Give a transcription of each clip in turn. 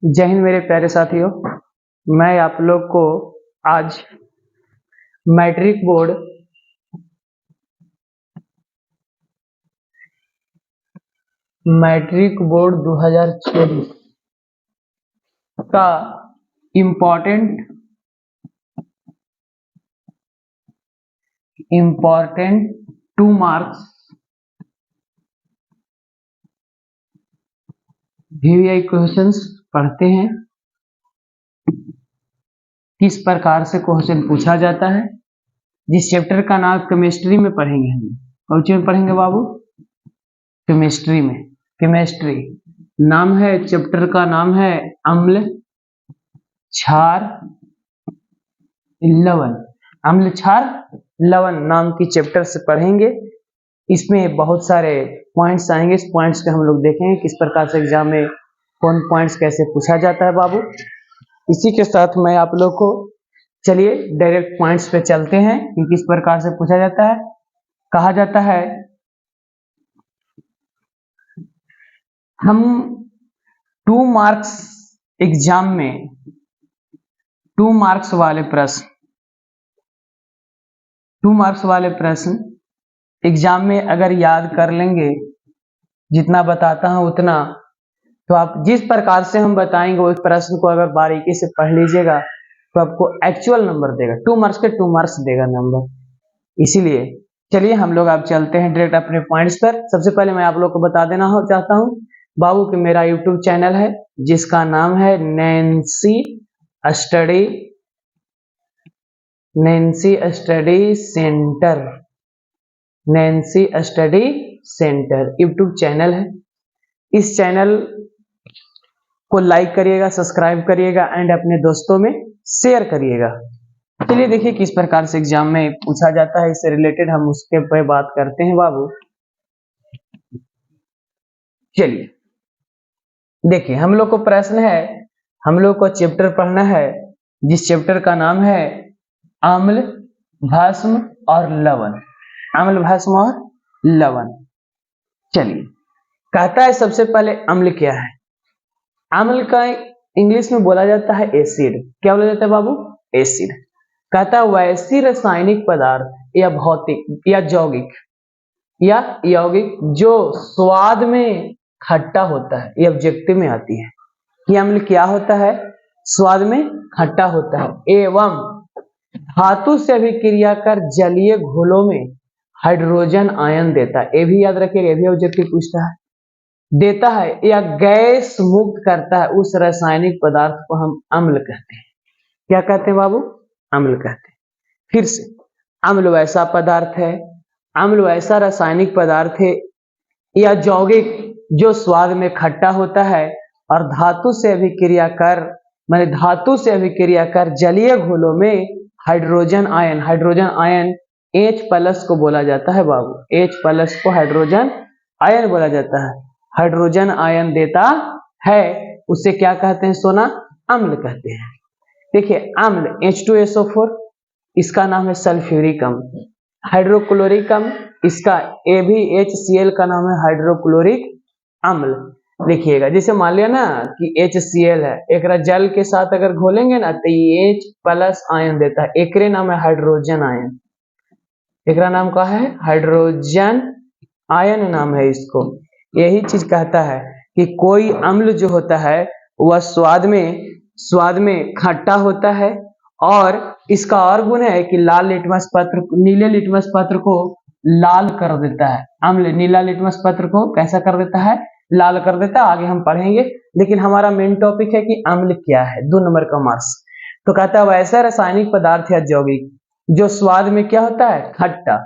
जय हिंद मेरे प्यारे साथियों। मैं आप लोग को आज मैट्रिक बोर्ड 2024 का इम्पोर्टेंट 2 मार्क्स VVI क्वेश्चंस पढ़ते हैं। किस प्रकार से क्वेश्चन पूछा जाता है। जिस चैप्टर का नाम केमिस्ट्री में पढ़ेंगे, हम कौन सी में पढ़ेंगे बाबू? केमिस्ट्री में। केमिस्ट्री नाम है, चैप्टर का नाम है अम्ल क्षार लवण। अम्ल क्षार लवण नाम की चैप्टर से पढ़ेंगे। इसमें बहुत सारे पॉइंट्स आएंगे। इस पॉइंट्स के हम लोग देखेंगे किस प्रकार से एग्जाम में कौन पॉइंट्स कैसे पूछा जाता है बाबू। इसी के साथ मैं आप लोग को चलिए डायरेक्ट पॉइंट्स पे चलते हैं कि किस प्रकार से पूछा जाता है। कहा जाता है हम 2 मार्क्स एग्जाम में 2 मार्क्स वाले प्रश्न एग्जाम में अगर याद कर लेंगे, जितना बताता हूं उतना, तो आप जिस प्रकार से हम बताएंगे उस प्रश्न को अगर बारीकी से पढ़ लीजिएगा तो आपको एक्चुअल नंबर देगा। 2 मार्क्स के 2 मार्क्स देगा नंबर। इसीलिए चलिए हम लोग अब चलते हैं डायरेक्ट अपने पॉइंट्स पर। सबसे पहले मैं आप लोग को बता देना चाहता हूं बाबू कि मेरा यूट्यूब चैनल है जिसका नाम है Nancy study centre YouTube channel है। इस चैनल को लाइक करिएगा, सब्सक्राइब करिएगा एंड अपने दोस्तों में शेयर करिएगा। चलिए देखिए किस प्रकार से एग्जाम में पूछा जाता है, इससे रिलेटेड हम उसके पे बात करते हैं बाबू। चलिए देखिए, हम लोग को प्रश्न है, हम लोग को चैप्टर पढ़ना है जिस चैप्टर का नाम है अम्ल भस्म और लवण। अम्ल भस्म और लवण। चलिए कहता है सबसे पहले अम्ल क्या है। अम्ल का इंग्लिश में बोला जाता है एसिड। क्या बोला जाता है बाबू? एसिड। कहता है वैसी रासायनिक पदार्थ या भौतिक या यौगिक जो स्वाद में खट्टा होता है। ये ऑब्जेक्टिव में आती है कि अम्ल क्या होता है? स्वाद में खट्टा होता है एवं धातु से अभिक्रिया कर जलीय घोलों में हाइड्रोजन आयन देता है। ये भी याद रखिएगा, ये भी ऑब्जेक्टिव पूछता है। देता है या गैस मुक्त करता है, उस रासायनिक पदार्थ को हम अम्ल कहते हैं। क्या कहते हैं बाबू? अम्ल कहते हैं। फिर से, अम्ल वैसा पदार्थ है, अम्ल वैसा रासायनिक पदार्थ है या यौगिक जो स्वाद में खट्टा होता है और धातु से अभिक्रिया कर जलीय घोलों में हाइड्रोजन आयन H+ को बोला जाता है बाबू। H+ को हाइड्रोजन आयन बोला जाता है। हाइड्रोजन आयन देता है, उसे क्या कहते हैं सोना? अम्ल कहते हैं। देखिए अम्ल H2SO4, इसका नाम है सल्फ्यूरिक अम्ल। हाइड्रोक्लोरिक अम्ल, इसका HCl का नाम है हाइड्रोक्लोरिक अम्ल। देखिएगा जैसे मान लिया ना कि HCl है, एक जल के साथ अगर घोलेंगे ना तो ये H+ आयन देता है। एक नाम है हाइड्रोजन आयन। एक नाम का है हाइड्रोजन आयन नाम है इसको। यही चीज कहता है कि कोई अम्ल जो होता है वह स्वाद में खट्टा होता है और इसका और गुण है कि नीले लिटमस पत्र को लाल कर देता है। अम्ल नीला लिटमस पत्र को कैसा कर देता है? लाल कर देता है। आगे हम पढ़ेंगे, लेकिन हमारा मेन टॉपिक है कि अम्ल क्या है। 2 नंबर का मार्क्स। तो कहता है वैसा रासायनिक पदार्थ या यौगिक जो स्वाद में क्या होता है? खट्टा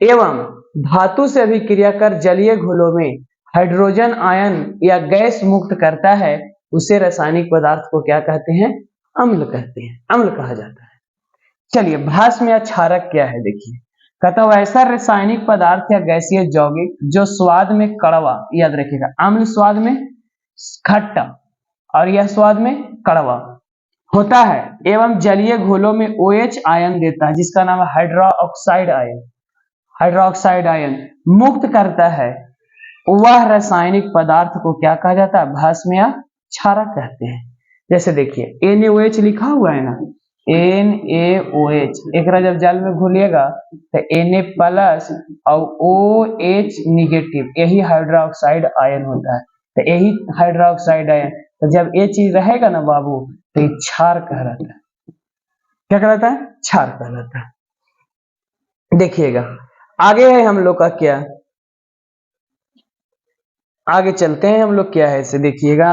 एवं धातु से अभिक्रिया कर जलीय घोलों में हाइड्रोजन आयन या गैस मुक्त करता है, उसे रासायनिक पदार्थ को क्या कहते हैं? अम्ल कहते हैं। अम्ल कहा जाता है। चलिए भस्म या क्षारक क्या है देखिए। कहता है ऐसा रासायनिक पदार्थ या गैसीय यौगिक जो स्वाद में कड़वा, याद रखिएगा, अम्ल स्वाद में खट्टा और यह स्वाद में कड़वा होता है एवं जलीय घोलों में OH आयन देता है, जिसका नाम है हाइड्रोक्साइड आयन मुक्त करता है। वह रासायनिक पदार्थ को क्या कहा जाता है? भस्म या क्षारक कहते हैं। जैसे देखिए NaOH लिखा हुआ है ना, NaOH एक जब जल में घुलिएगा तो Na प्लस और OH निगेटिव, यही हाइड्रोक्साइड आयन होता है। तो यही हाइड्रोक्साइड आयन, तो जब ये चीज रहेगा ना बाबू तो ये क्षार कहलाता है। क्या कहलाता है? क्षार कहलाता है। देखिएगा आगे है हम लोग का क्या, आगे चलते हैं हम लोग क्या है इसे देखिएगा।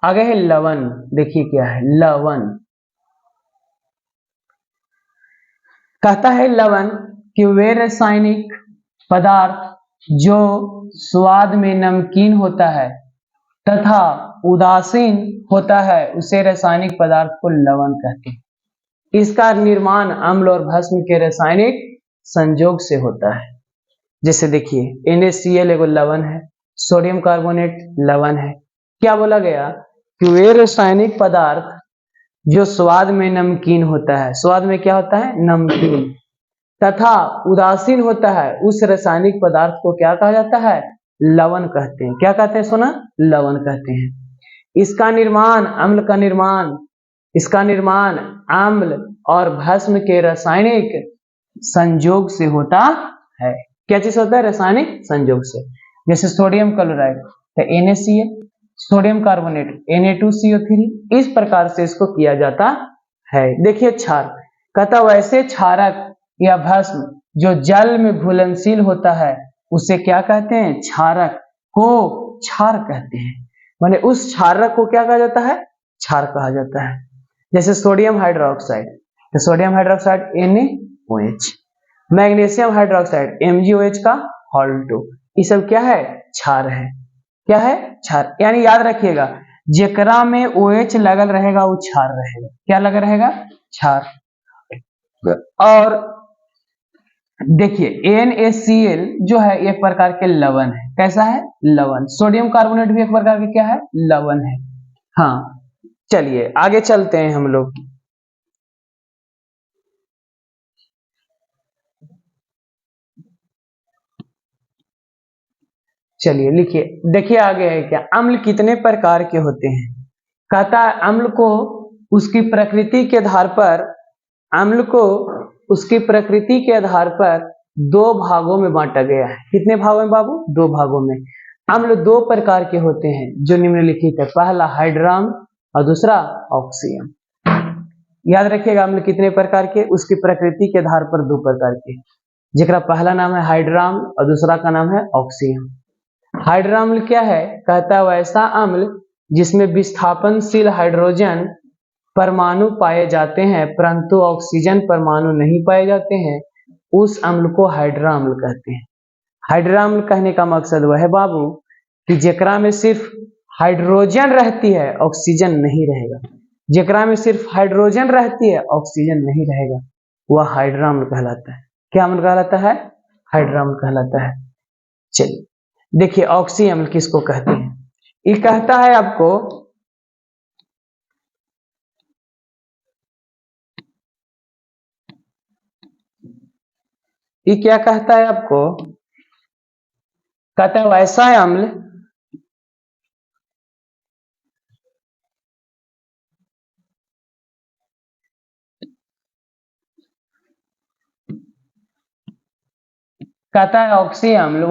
आगे है लवण। देखिए क्या है लवण। कहता है लवण कि वे रासायनिक पदार्थ जो स्वाद में नमकीन होता है तथा उदासीन होता है उसे रासायनिक पदार्थ को लवण कहते हैं। इसका निर्माण अम्ल और भस्म के रासायनिक संयोग से होता है। जैसे देखिए NaCl एगो लवण है, सोडियम कार्बोनेट लवण है। क्या बोला गया कि वे रासायनिक पदार्थ जो स्वाद में नमकीन होता है, स्वाद में क्या होता है? नमकीन, तथा उदासीन होता है उस रासायनिक पदार्थ को क्या कहा जाता है? लवण कहते हैं। क्या कहते हैं? सुना, लवण कहते हैं। इसका निर्माण अम्ल और भस्म के रासायनिक संयोग से होता है। क्या चीज होता है? रासायनिक संयोग से। जैसे सोडियम क्लोराइड तो NaCl, सोडियम कार्बोनेट Na2CO3, इस प्रकार से इसको किया जाता है। देखिए क्षार, कहता वैसे क्षारक या भस्म जो जल में घुलनशील होता है उसे क्या कहते हैं? क्षारक को क्षार कहते हैं। माने उस क्षारक को क्या कहा जाता है? क्षार कहा जाता है। जैसे सोडियम हाइड्रोक्साइड तो sodium hydroxide NaOH, magnesium hydroxide MgOH का Hal2, ये सब क्या है? क्षार है। क्या है? क्षार। यानी याद रखिएगा जेकरा में OH लगल रहेगा वो क्षार रहेगा। क्या लगा रहेगा? क्षार। और देखिए NaCl जो है एक प्रकार के लवण है। कैसा है? लवण। सोडियम कार्बोनेट भी एक प्रकार के क्या है? लवण है। हाँ चलिए आगे चलते हैं हम लोग। चलिए लिखिए, देखिए आगे है क्या, अम्ल कितने प्रकार के होते हैं। कहता है अम्ल को उसकी प्रकृति के आधार पर, अम्ल को उसकी प्रकृति के आधार पर दो भागों में बांटा गया है। कितने भागों में बाबू? दो भागों में। अम्ल दो प्रकार के होते हैं जो निम्नलिखित है। पहला हाइड्राम्ल और दूसरा ऑक्सीअम्ल। याद रखिएगा अम्ल कितने प्रकार के, उसकी प्रकृति के आधार पर दो प्रकार के, जिसका पहला नाम है हाइड्राम्ल और दूसरा का नाम है ऑक्सीअम्ल। हाइड्राम्ल क्या है? कहता है वैसा अम्ल जिसमें विस्थापनशील हाइड्रोजन परमाणु पाए जाते हैं परंतु ऑक्सीजन परमाणु नहीं पाए जाते हैं, उस अम्ल को हाइड्राम्ल कहते हैं। हाइड्राम्ल कहने का मकसद वह है बाबू कि जेकरा में सिर्फ हाइड्रोजन रहती है ऑक्सीजन नहीं रहेगा, जेकरा में सिर्फ हाइड्रोजन रहती है ऑक्सीजन नहीं रहेगा, वह हाइड्राम्ल कहलाता है। क्या अम्ल कहलाता है? हाइड्राम्ल कहलाता है। चलिए देखिए ऑक्सी अम्ल किसको कहते हैं। ये कहता है आपको ये क्या कहता है आपको? कहता है वैसा अम्ल कहता है ऑक्सी अम्ल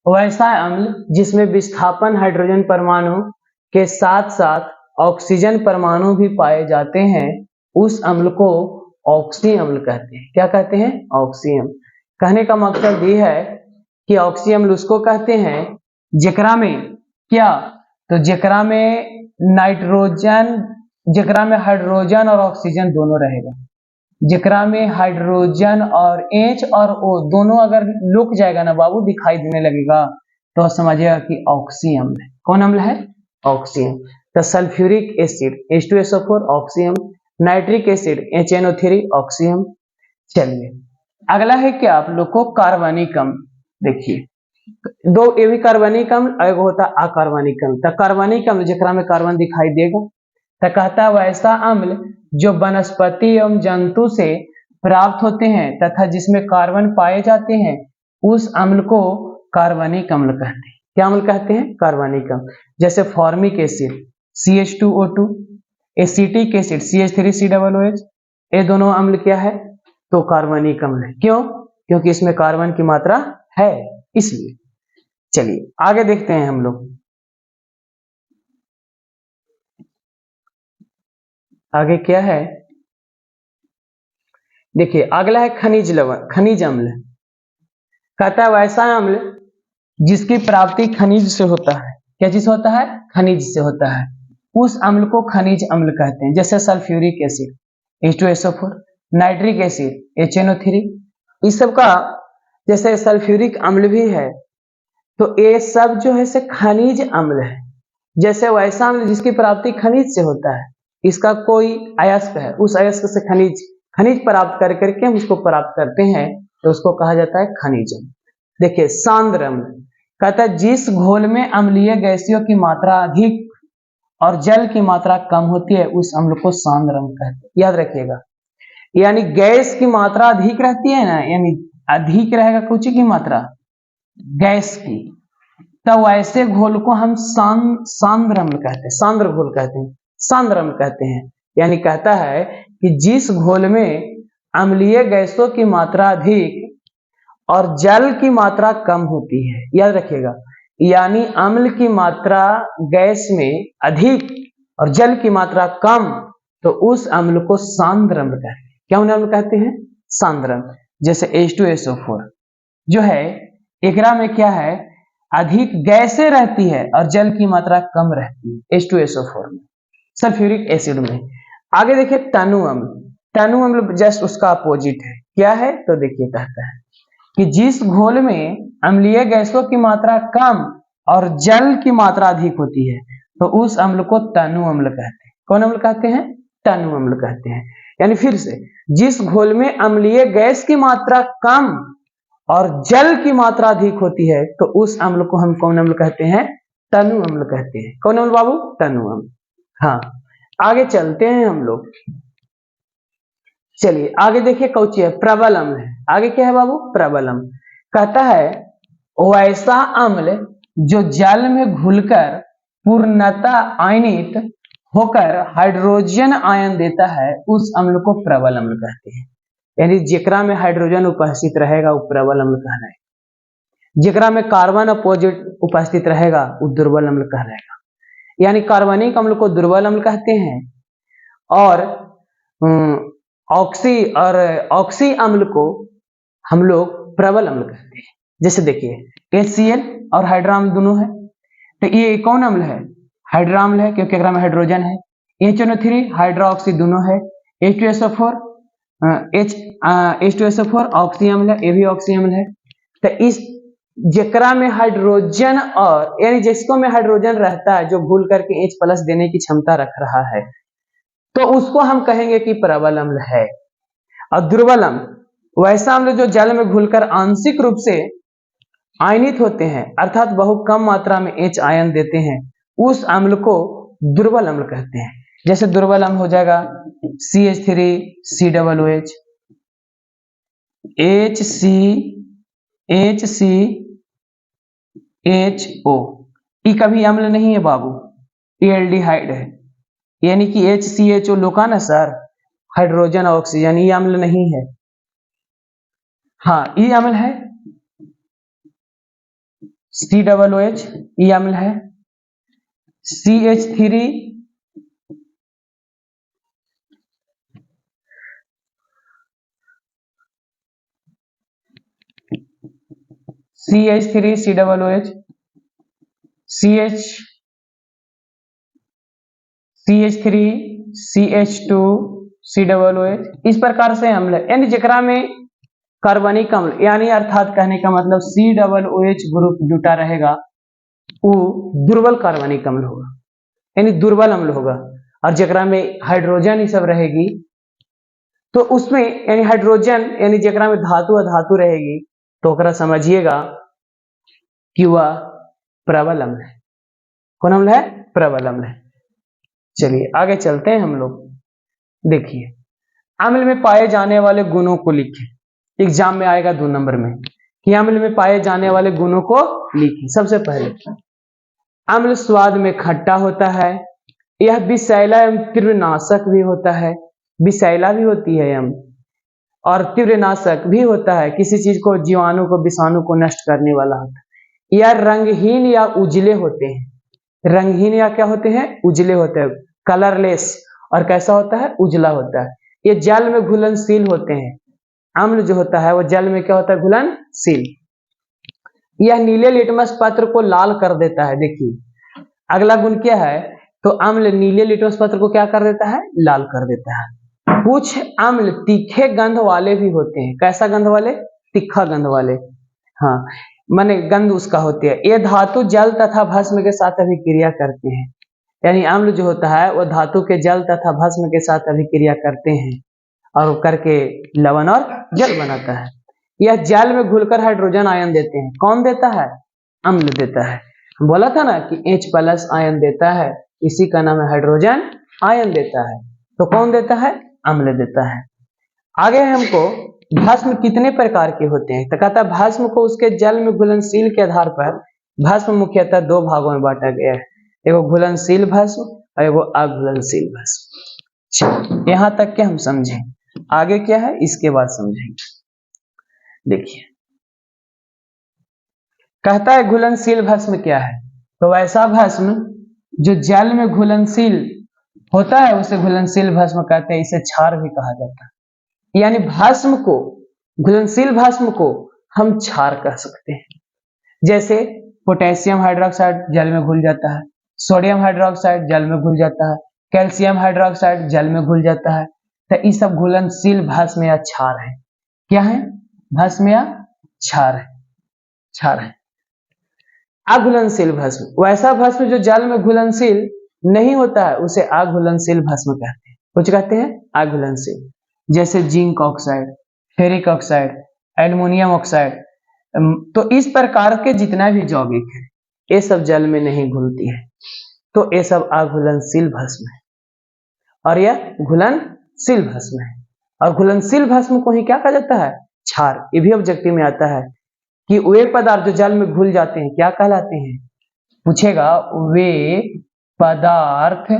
वैसा अम्ल जिसमें विस्थापन हाइड्रोजन परमाणु के साथ साथ ऑक्सीजन परमाणु भी पाए जाते हैं, उस अम्ल को ऑक्सी अम्ल कहते हैं। क्या कहते हैं? ऑक्सी अम्ल। कहने का मकसद ये है कि ऑक्सी अम्ल उसको कहते हैं जेकरा में क्या, तो जेकरा में नाइट्रोजन, जेकरा में हाइड्रोजन और ऑक्सीजन दोनों रहेगा, जेकरा में हाइड्रोजन और H और O दोनों अगर लुक जाएगा ना बाबू, दिखाई देने लगेगा, तो समझिएगा कि ऑक्सी अम्ल है। कौन अम्ल है? ऑक्सी अम्ल। तो सल्फ्यूरिक एसिड H2SO4 ऑक्सी अम्ल, नाइट्रिक एसिड HNO3 ऑक्सी अम्ल। चलिए अगला है क्या आप लोग को? कार्बनिक अम्ल। देखिए दो ये भी कार्बनिक अम्ल, एक होता है अकार्बनिक अम्ल। तो कार्बनिक अम्ल जेकरा में कार्बन दिखाई देगा, तो कहता है वैसा अम्ल जो वनस्पति एवं जंतु से प्राप्त होते हैं तथा जिसमें कार्बन पाए जाते हैं, उस अम्ल को कार्बनिक अम्ल कहते हैं। क्या अम्ल कहते हैं? कार्बनिक अम्ल। जैसे formic acid CH2O2, acetic acid CH3COOH, ये दोनों अम्ल क्या है? तो कार्बनिक अम्ल है। क्यों? क्योंकि इसमें कार्बन की मात्रा है, इसलिए। चलिए आगे देखते हैं हम लोग। आगे क्या है? देखिए अगला है खनिज लवण, खनिज अम्ल। कहता है वैसा अम्ल जिसकी प्राप्ति खनिज से होता है। क्या चीज होता है? खनिज से होता है, उस अम्ल को खनिज अम्ल कहते हैं। जैसे sulphuric acid H2SO4, nitric acid HNO3, इस सब का जैसे सल्फ्यूरिक अम्ल भी है, तो ये सब जो है से खनिज अम्ल है। जैसे वैसा अम्ल जिसकी प्राप्ति खनिज से होता है, इसका कोई अयस्क है, उस अयस्क से खनिज प्राप्त कर करके हम उसको प्राप्त करते हैं, तो उसको कहा जाता है खनिज अम्ल। देखिए सांद्र अम्ल, कहता है जिस घोल में अम्लीय गैसियों की मात्रा अधिक और जल की मात्रा कम होती है, उस अम्ल को सांद्र अम्ल कहते हैं। याद रखिएगा, यानी गैस की मात्रा अधिक रहती है ना, यानी अधिक रहेगा कुछ की मात्रा गैस की, तब वैसे घोल को हम सांद्र अम्ल कहते हैं, सांद्र घोल कहते हैं, सांद्र अम्ल कहते हैं। यानी कहता है कि जिस घोल में अम्लीय गैसों की मात्रा अधिक और जल की मात्रा कम होती है, याद रखिएगा, यानी अम्ल की मात्रा गैस में अधिक और जल की मात्रा कम, तो उस अम्ल को सांद्र अम्ल कहते हैं। क्या अम्ल कहते हैं? सांद्र अम्ल। जैसे H2SO4 जो है, एकरा में क्या है? अधिक गैसें रहती है और जल की मात्रा कम रहती है H2SO4 में, सल्फ्यूरिक एसिड में। आगे देखिए तनु अम्ल, तनु अम्ल जस्ट उसका अपोजिट है। क्या है? तो देखिए कहता है कि जिस घोल में अम्लीय गैसों की मात्रा कम और जल की मात्रा अधिक होती है, तो उस अम्ल को तनु अम्ल कहते हैं। कौन अम्ल कहते हैं? तनु अम्ल कहते हैं। यानी फिर से, जिस घोल में अम्लीय गैस की मात्रा कम और जल की मात्रा अधिक होती है, तो उस अम्ल को हम कौन अम्ल कहते हैं? तनु अम्ल कहते हैं। कौन अम्ल बाबू? तनु अम्ल। हाँ, आगे चलते हैं हम लोग। चलिए आगे देखिए कौची है? प्रबल अम्ल है। आगे क्या है बाबू? प्रबल अम्ल। कहता है वैसा अम्ल जो जल में घुलकर पूर्णतः आयनित होकर हाइड्रोजन आयन देता है, उस अम्ल को प्रबल अम्ल कहते हैं। यानी जेकरा में हाइड्रोजन उपस्थित रहेगा वो प्रबल अम्ल कहलाएगा, जेकरा में कार्बन अपोजिट उपस्थित रहेगा वो दुर्बल अम्ल कहलाएगा। यानी कार्बनिक अम्ल को दुर्बल अम्ल कहते हैं और ऑक्सी अम्ल को हम लोग प्रबल अम्ल कहते हैं। जैसे देखिए HCl और हाइड्रा अम्ल दोनों है, तो ये कौन अम्ल है? हाइड्रा अम्ल है, क्योंकि एकरा में हाइड्रोजन है। HNO3 हाइड्रा ऑक्सी दोनों है। H2SO4 ऑक्सी अम्ल है, ये भी ऑक्सी अम्ल है। तो इस जेकरा में हाइड्रोजन और यानी जिसको में हाइड्रोजन रहता है, जो घुल करके H+ देने की क्षमता रख रहा है, तो उसको हम कहेंगे कि प्रबल अम्ल है। और दुर्बल अम्ल वैसा अम्ल जो जल में घुलकर आंशिक रूप से आयनित होते हैं, अर्थात बहुत कम मात्रा में H आयन देते हैं, उस अम्ल को दुर्बल अम्ल कहते हैं। जैसे दुर्बल अम्ल हो जाएगा CH3COOH, HCHO। ये कभी अम्ल नहीं है बाबू, ये एल्डिहाइड है। यानी कि HCHO लोका ना सर, हाइड्रोजन ऑक्सीजन, ये अम्ल नहीं है। हाँ ये अम्ल है। COOH ये अम्ल है। CH3 CH3COOH, CH3CH2COOH, इस प्रकार से अम्ल है। यानी जेकरा में कार्बनिक अम्ल यानी अर्थात कहने का मतलब COOH ग्रुप जुटा रहेगा, वो दुर्बल कार्बनिक अम्ल होगा, यानी दुर्बल अम्ल होगा। और जेकरा में हाइड्रोजन ये सब रहेगी, तो उसमें यानी हाइड्रोजन यानी जेकरा में धातु अधातु रहेगी, तो ओकरा समझिएगा कि वह प्रबल अम्ल है। कौन अम्ल है? प्रबल अम्ल है। चलिए आगे चलते हैं हम लोग। देखिए अम्ल में पाए जाने वाले गुणों को लिखें, एग्जाम में आएगा 2 नंबर में। कि अम्ल में पाए जाने वाले गुणों को लिखें। सबसे पहले अम्ल स्वाद में खट्टा होता है, यह विषैला एवं तीव्रनाशक भी होता है। विषैला भी होती है अम्ल और तीव्रनाशक भी होता है, किसी चीज को, जीवाणु को, विषाणु को नष्ट करने वाला होता है। यह रंगहीन या उजले होते हैं। रंगहीन या क्या होते हैं? उजले होते हैं, कलरलेस। और कैसा होता है? उजला होता है। ये जल में घुलनशील होते हैं। अम्ल जो होता है वो जल में क्या होता है? घुलनशील। यह नीले लिटमस पत्र को लाल कर देता है। देखिए अगला गुण क्या है? तो अम्ल नीले लिटमस पत्र को क्या कर देता है? लाल कर देता है। कुछ अम्ल तीखे गंध वाले भी होते हैं। कैसा गंध वाले? तीखा गंध वाले। हाँ, माने गंध उसका होती है। ये धातु जल तथा भस्म के साथ अभिक्रिया करते हैं। यानी अम्ल जो होता है वो धातु के जल तथा भस्म के साथ अभिक्रिया करते हैं और करके लवण और जल बनाता है। यह जल में घुलकर हाइड्रोजन आयन देते हैं। कौन देता है? अम्ल देता है। बोला था ना कि H+ आयन देता है, इसी का नाम है हाइड्रोजन आयन देता है। तो कौन देता है? अम्ल देता है। आगे हमको भस्म कितने प्रकार के होते हैं? तो कहता है भस्म को उसके जल में घुलनशील के आधार पर भस्म मुख्यतः दो भागों में बांटा गया है, एगो घुलनशील भस्म और एगो अघुलनशील भस्म। यहां तक के हम समझें, आगे क्या है इसके बाद समझेंगे। देखिए कहता है घुलनशील भस्म क्या है? तो वैसा भस्म जो जल में घुलनशील होता है उसे घुलनशील भस्म कहते हैं। इसे क्षार भी कहा जाता है। यानी भस्म को, घुलनशील भस्म को हम क्षार कह सकते हैं। जैसे पोटेशियम हाइड्रोक्साइड जल में घुल जाता है, सोडियम हाइड्रोक्साइड जल में घुल जाता है, कैल्शियम हाइड्रोक्साइड जल में घुल जाता है। तो ये सब घुलनशील भस्म या क्षार है। क्या है? भस्म या क्षार है, क्षार है। अघुलनशील भस्म, वैसा भस्म जो जल में घुलनशील नहीं होता है उसे अघुलनशील भस्म कहते हैं। कुछ कहते हैं अघुलनशील, जैसे zinc oxide, ferric oxide, aluminium oxide. तो इस प्रकार के जितना भी यौगिक है ये सब जल में नहीं घुलती है, तो ये सब अघुलनशील भस्म है और यह घुलनशील भस्म है। और घुलनशील भस्म को ही क्या कहा जाता है? क्षार। ये भी ऑब्जेक्टिव में आता है कि वे पदार्थ जो जल में घुल जाते हैं क्या कहलाते हैं? पूछेगा, वे पदार्थ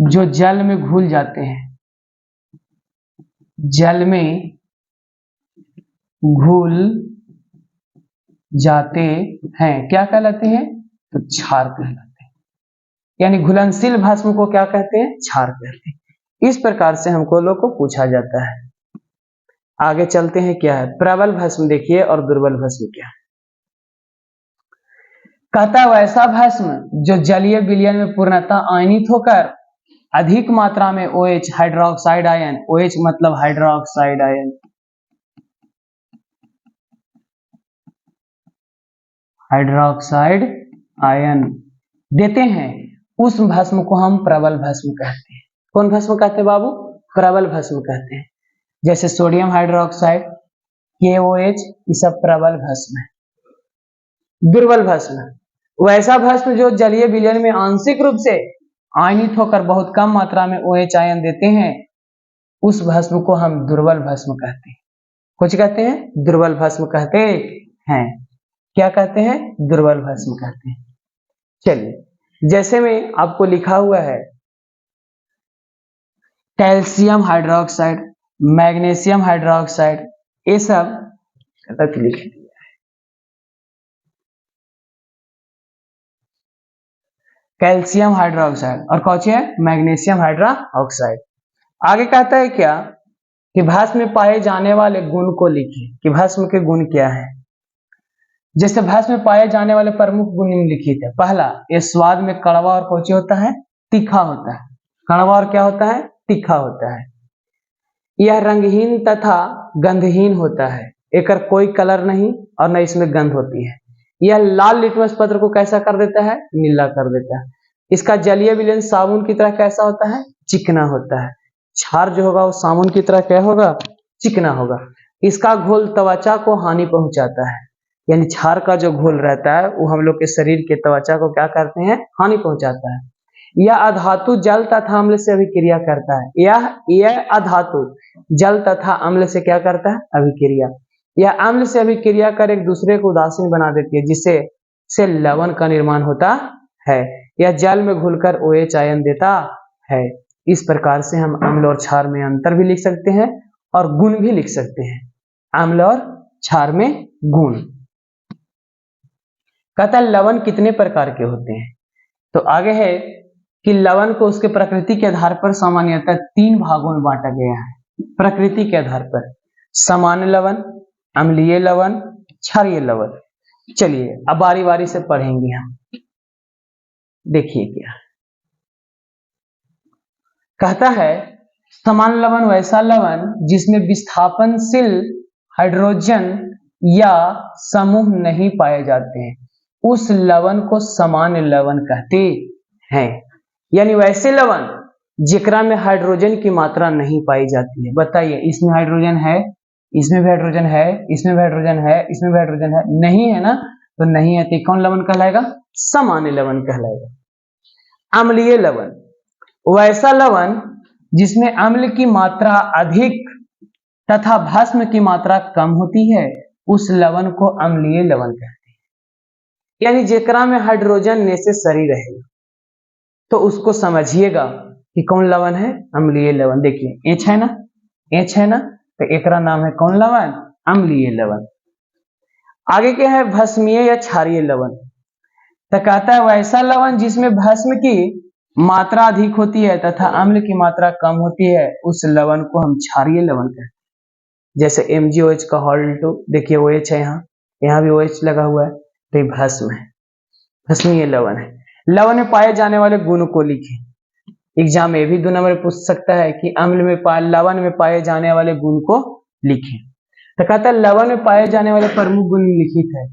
जो जल में घुल जाते हैं, जल में घुल जाते हैं क्या कहलाते हैं? तो क्षार कहलाते हैं। यानी घुलनशील भस्म को क्या कहते हैं? क्षार कहते हैं। इस प्रकार से हमको लोग को पूछा जाता है। आगे चलते हैं, क्या है प्रबल भस्म देखिए और दुर्बल भस्म क्या है। कहता वैसा भस्म जो जलीय विलयन में पूर्णतः आयनित होकर अधिक मात्रा में OH हाइड्रोक्साइड आयन, OH मतलब हाइड्रोक्साइड आयन, हाइड्रोक्साइड आयन देते हैं, उस भस्म को हम प्रबल भस्म कहते हैं। कौन भस्म कहते हैं बाबू? प्रबल भस्म कहते हैं। जैसे सोडियम हाइड्रोक्साइड, KOH, ये सब प्रबल भस्म है। दुर्बल भस्म, वैसा भस्म जो जलीय विलयन में आंशिक रूप से आयनित होकर बहुत कम मात्रा में OH आयन देते हैं, उस भस्म को हम दुर्बल भस्म कहते हैं। कुछ कहते हैं दुर्बल भस्म कहते हैं। क्या कहते हैं? दुर्बल भस्म कहते हैं। चलिए, जैसे में आपको लिखा हुआ है कैल्शियम हाइड्रोक्साइड, मैग्नीशियम हाइड्रोक्साइड, ये सब लिख दिया है। कैल्शियम हाइड्रोक्साइड और कौन सी है? Magnesium hydroxide. आगे कहता है क्या कि भस्म में पाए जाने वाले गुण को लिखिए कि भस्म के गुण क्या है। जैसे भस्म में पाए जाने वाले प्रमुख गुण निम्नलिखित है। पहला, ये स्वाद में कड़वा और कौची होता है? तीखा होता है। कड़वा और क्या होता है? तीखा होता है। यह रंगहीन तथा गंधहीन होता है। एकर कोई कलर नहीं और न इसमें गंध होती है। यह लाल लिटमस पत्र को कैसा कर देता है? नीला कर देता है। इसका जलीय विलयन साबुन की तरह कैसा होता है? चिकना होता है। क्षार जो होगा वो साबुन की तरह क्या होगा? चिकना होगा। इसका घोल त्वचा को हानि पहुंचाता है। यानी क्षार का जो घोल रहता है वो हम लोग के शरीर के त्वचा को क्या करते हैं? हानि पहुंचाता है। यह अधातु जल तथा अम्ल से अभिक्रिया करता है। यह अधातु जल तथा अम्ल से क्या करता है? अभिक्रिया। यह अम्ल से अभिक्रिया कर एक दूसरे को उदासीन बना देती है, जिससे से लवण का निर्माण होता है। यह जल में घुलकर OH आयन देता है। इस प्रकार से हम अम्ल और क्षार में अंतर भी लिख सकते हैं और गुण भी लिख सकते हैं। अम्ल और क्षार में गुण। कहता है लवण कितने प्रकार के होते हैं? तो आगे है कि लवण को उसके प्रकृति के आधार पर सामान्यतः 3 भागों में बांटा गया है। प्रकृति के आधार पर सामान्य लवण, अम्लीय लवण, क्षारीय लवण। चलिए अब बारी बारी से पढ़ेंगे हम। देखिए क्या कहता है। सामान्य लवण वैसा लवण जिसमें विस्थापनशील हाइड्रोजन या समूह नहीं पाए जाते हैं, उस लवण को सामान्य लवण कहते हैं। यानी वैसे लवण जेकरा में हाइड्रोजन की मात्रा नहीं पाई जाती है। बताइए, इसमें हाइड्रोजन है, इसमें भी हाइड्रोजन है, इसमें भी हाइड्रोजन है, इसमें भी हाइड्रोजन है, नहीं है ना? तो नहीं है तो कौन लवण कहलाएगा? सामान्य लवण कहलाएगा। अम्लीय लवण वैसा लवण जिसमें अम्ल की मात्रा अधिक तथा भस्म की मात्रा कम होती है, उस लवण को अम्लीय लवण कहते हैं। यानी जेकरा में हाइड्रोजन नेसेसरी रहेगा, तो उसको समझिएगा कि कौन लवण है? अम्लीय लवण। देखिए H है ना, H है ना, तो एकरा नाम है कौन लवण? अम्लीय लवण। आगे क्या है? भस्मीय या क्षारीय लवण। तो कहता है वैसा लवण जिसमें भस्म की मात्रा अधिक होती है तथा अम्ल की मात्रा कम होती है, उस लवण को हम क्षारीय लवण कहते हैं। जैसे MgOH का हॉल्ट, देखिए OH है, यहाँ भी OH लगा हुआ है, तो ये भस्म है, भस्मीय लवण है। लवण में पाए जाने वाले गुण को लिखें। एग्जाम में भी 2 नंबर पूछ सकता है कि लवण में पाए जाने वाले गुण को लिखें। तो कहता है लवण में पाए जाने वाले प्रमुख गुण लिखित है।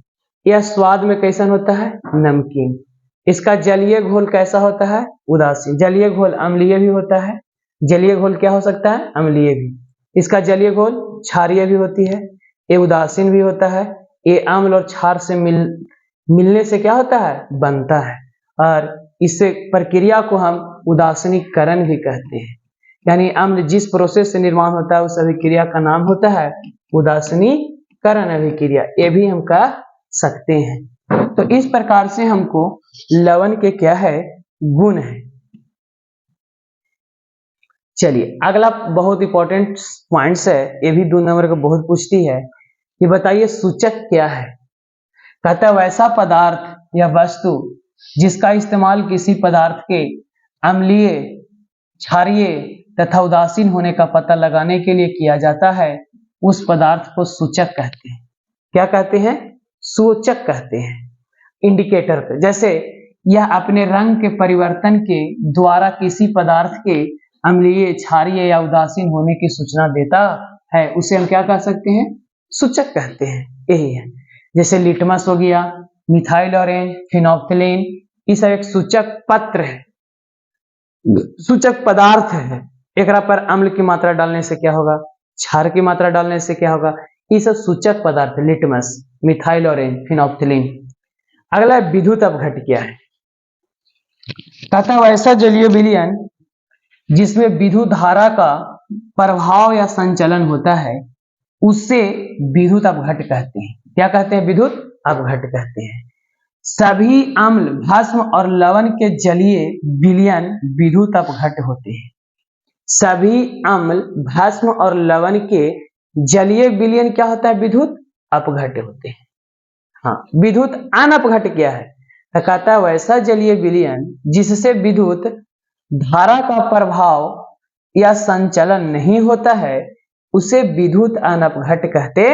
यह स्वाद में कैसन होता है? नमकीन। इसका जलीय घोल कैसा होता है? उदासीन। जलीय घोल अम्लीय भी होता है। जलीय घोल क्या हो सकता है? अम्लीय भी। इसका जलीय घोल क्षारीय भी होती है। ये उदासीन भी होता है। ये अम्ल और क्षार से मिलने से क्या होता है? बनता है। और इससे प्रक्रिया को हम उदासीनीकरण भी कहते हैं। यानी अम्ल जिस प्रोसेस से निर्माण होता है, उस अभिक्रिया का नाम होता है उदासीनीकरण अभिक्रिया। ये भी हम कह सकते हैं। तो इस प्रकार से हमको लवण के क्या है? गुण है। चलिए अगला बहुत इंपॉर्टेंट पॉइंट्स है, ये भी 2 नंबर का बहुत पूछती है कि बताइए सूचक क्या है? कहता है वैसा पदार्थ या वस्तु जिसका इस्तेमाल किसी पदार्थ के अम्लीय, क्षारीय तथा उदासीन होने का पता लगाने के लिए किया जाता है, उस पदार्थ को सूचक कहते हैं। क्या कहते हैं? सूचक कहते हैं। इंडिकेटर पे, जैसे यह अपने रंग के परिवर्तन के द्वारा किसी पदार्थ के अम्लीय, क्षारीय या उदासीन होने की सूचना देता है, उसे हम क्या कह सकते हैं? सूचक कहते हैं। यही है। जैसे लिटमस हो गया, मिथाइल ऑरेंज, फिनोल्फ्थेलीन, ये सब एक सूचक पत्र है, सूचक पदार्थ है। एक पर अम्ल की मात्रा डालने से क्या होगा? क्षार की मात्रा डालने से क्या होगा? ये सब सूचक पदार्थ है। Litmus, methyl orange, phenolphthalein. अगला विद्युत अपघट क्या है? कहता है वैसा जलीय विलयन जिसमें विद्युत धारा का प्रभाव या संचलन होता है, उससे विद्युत अपघट कहते हैं। क्या कहते हैं? विद्युत अपघट कहते हैं। सभी अम्ल, भस्म और लवण के जलीय विलयन विद्युत अपघट होते हैं। सभी अम्ल, भस्म और लवण के जलीय विलयन क्या होता है? विद्युत अपघट होते हैं। हाँ, विद्युत अनपघट क्या है? तो कहता है वैसा जलीय विलयन जिससे विद्युत धारा का प्रभाव या संचलन नहीं होता है, उसे विद्युत अनपघट कहते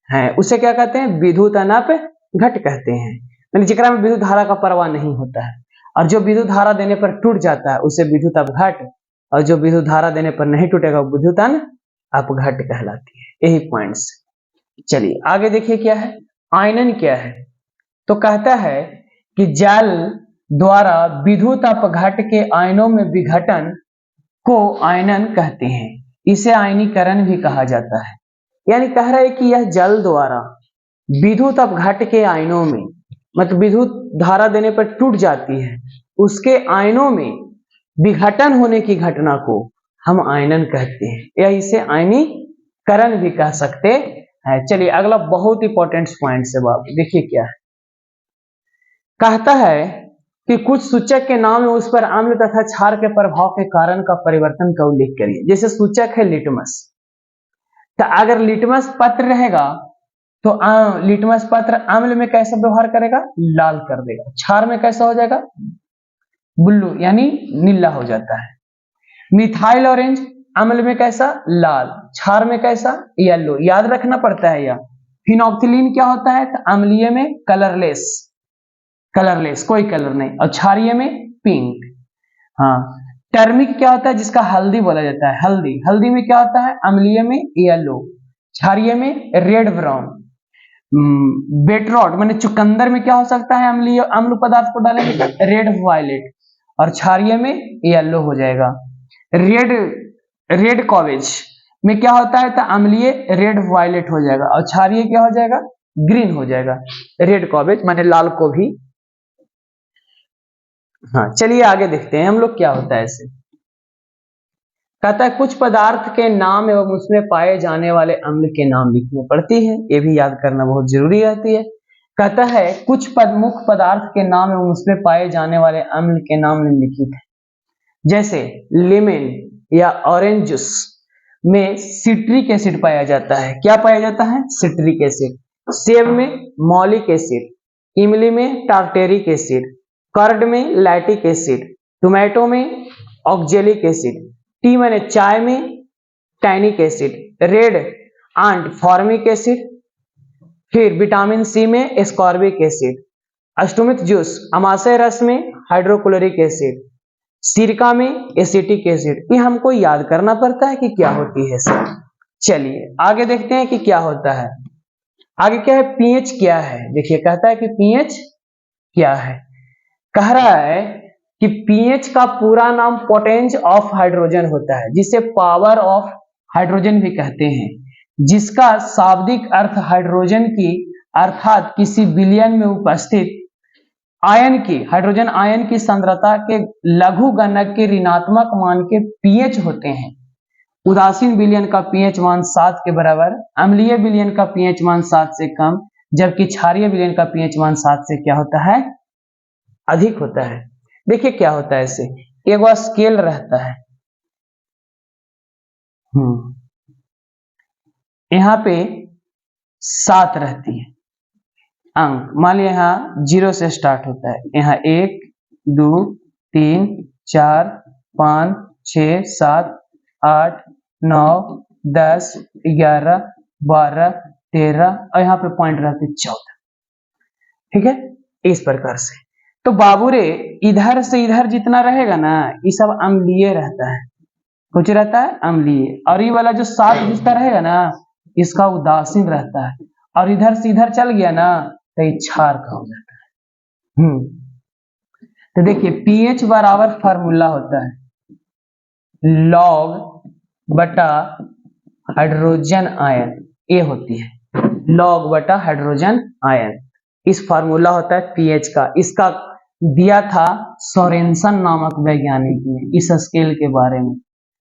हैं। उसे क्या कहते हैं? विद्युत अनपघट कहते हैं। यानी जिकरा में विद्युत धारा का प्रवाह नहीं होता है, और जो विद्युत धारा देने पर टूट जाता है उसे विद्युत अपघट, और जो विद्युत धारा देने पर नहीं टूटेगा वो विद्युत अपघट कहलाती है। यही पॉइंट्स। चलिए आगे देखिए क्या है? आयनन क्या है? तो कहता है कि जल द्वारा विद्युत अपघट के आयनों में विघटन को आयनन कहते हैं। इसे आयनीकरण भी कहा जाता है। यानी कह रहा है कि यह जल द्वारा विद्युत अपघट के आयनों में, मतलब विद्युत धारा देने पर टूट जाती है, उसके आयनों में विघटन होने की घटना को हम आयनन कहते हैं, या इसे आयनीकरण भी कह सकते हैं। चलिए अगला बहुत इंपॉर्टेंट पॉइंट से बाबू देखिए क्या है। कहता है कि कुछ सूचक के नाम में उस पर अम्ल तथा क्षार के प्रभाव के कारण का परिवर्तन का उल्लेख करिए। जैसे सूचक है लिटमस, तो अगर लिटमस पत्र रहेगा तो लिटमस पत्र अम्ल में कैसा व्यवहार करेगा, लाल कर देगा। क्षार में कैसा हो जाएगा, ब्लू यानी नीला हो जाता है। मिथाइल ऑरेंज अम्ल में कैसा, लाल, क्षार में कैसा, येलो। याद रखना पड़ता है। या फिनोक्सिलिन क्या होता है, तो अम्लीय में कलरलेस, कलरलेस कोई कलर नहीं, और क्षारीय में पिंक। हाँ, टर्मिक क्या होता है, जिसका हल्दी बोला जाता है, हल्दी। हल्दी में क्या होता है, अम्लीय में येलो, क्षारीय में रेड ब्राउन। बेटरॉट माने चुकंदर में क्या हो सकता है, अम्लीय अम्ल पदार्थ को डालेंगे रेड वायलेट, और क्षारीय में येलो हो जाएगा। रेड कॉवेज में क्या होता है, तो अम्लीय रेड वायलेट हो जाएगा, और क्षारीय क्या हो जाएगा, ग्रीन हो जाएगा। रेड कॉवेज माने लाल को भी। हाँ चलिए आगे देखते हैं हम लोग क्या होता है ऐसे। कहता है कुछ पदार्थ के नाम एवं उसमें पाए जाने वाले अम्ल के नाम लिखने पड़ती है, ये भी याद करना बहुत जरूरी रहती है। कहता है कुछ मुख्य पदार्थ के नाम एवं उसमें पाए जाने वाले अम्ल के नाम निम्नलिखित है। जैसे लेमन या ऑरेंज जूस में सिट्रिक एसिड पाया जाता है। क्या पाया जाता है, सिट्रिक एसिड। सेब में मॉलिक एसिड, इमली में टार्टेरिक एसिड, कर्ड में लैक्टिक एसिड, टोमेटो में ऑक्जेलिक एसिड, टी माने चाय में tannic acid, red ant formic acid, फिर विटामिन सी में एस्कॉर्बिक एसिड, अष्टमिक जूस अमाशय रस में हाइड्रोक्लोरिक एसिड, सिरका में एसिटिक एसिड। ये हमको याद करना पड़ता है कि क्या होती है सर। चलिए आगे देखते हैं कि क्या होता है। आगे क्या है, पीएच क्या है। देखिए कहता है कि पीएच क्या है। कह रहा है कि पीएच का पूरा नाम पोटेंस ऑफ हाइड्रोजन होता है, जिसे पावर ऑफ हाइड्रोजन भी कहते हैं, जिसका शाब्दिक अर्थ हाइड्रोजन की अर्थात किसी विलयन में उपस्थित आयन की, हाइड्रोजन आयन की सांद्रता के लघु गणक के ऋणात्मक मान के पीएच होते हैं। उदासीन विलयन का पीएच मान 7 के बराबर, अम्लीय विलयन का पीएच मान 7 से कम, जबकि क्षारीय विलयन का पीएच मान 7 से क्या होता है, अधिक होता है। देखिए क्या होता है इसे, एक बार स्केल रहता है, यहाँ पे 7 रहती है अंक। मान लिया यहाँ 0 से स्टार्ट होता है, यहाँ 1 2 3 4 5 6 7 8 9 10 11 12 13 और यहाँ पे पॉइंट रहते 14। ठीक है, इस प्रकार से। तो बाबू रे इधर से इधर जितना रहेगा ना, ये सब अम्लीय रहता है, कुछ रहता है अम्लीय, और ये वाला जो 7 जिसका रहेगा ना, इसका उदासीन रहता है, और इधर से इधर चल गया ना तो ये क्षार का हो जाता है। तो देखिए पीएच बराबर फार्मूला होता है लॉग बटा हाइड्रोजन आयन, ये होती है लॉग बटा हाइड्रोजन आयन। इस फार्मूला होता है पीएच का। इसका दिया था सोरेनसन नामक वैज्ञानिक ने इस स्केल के बारे में।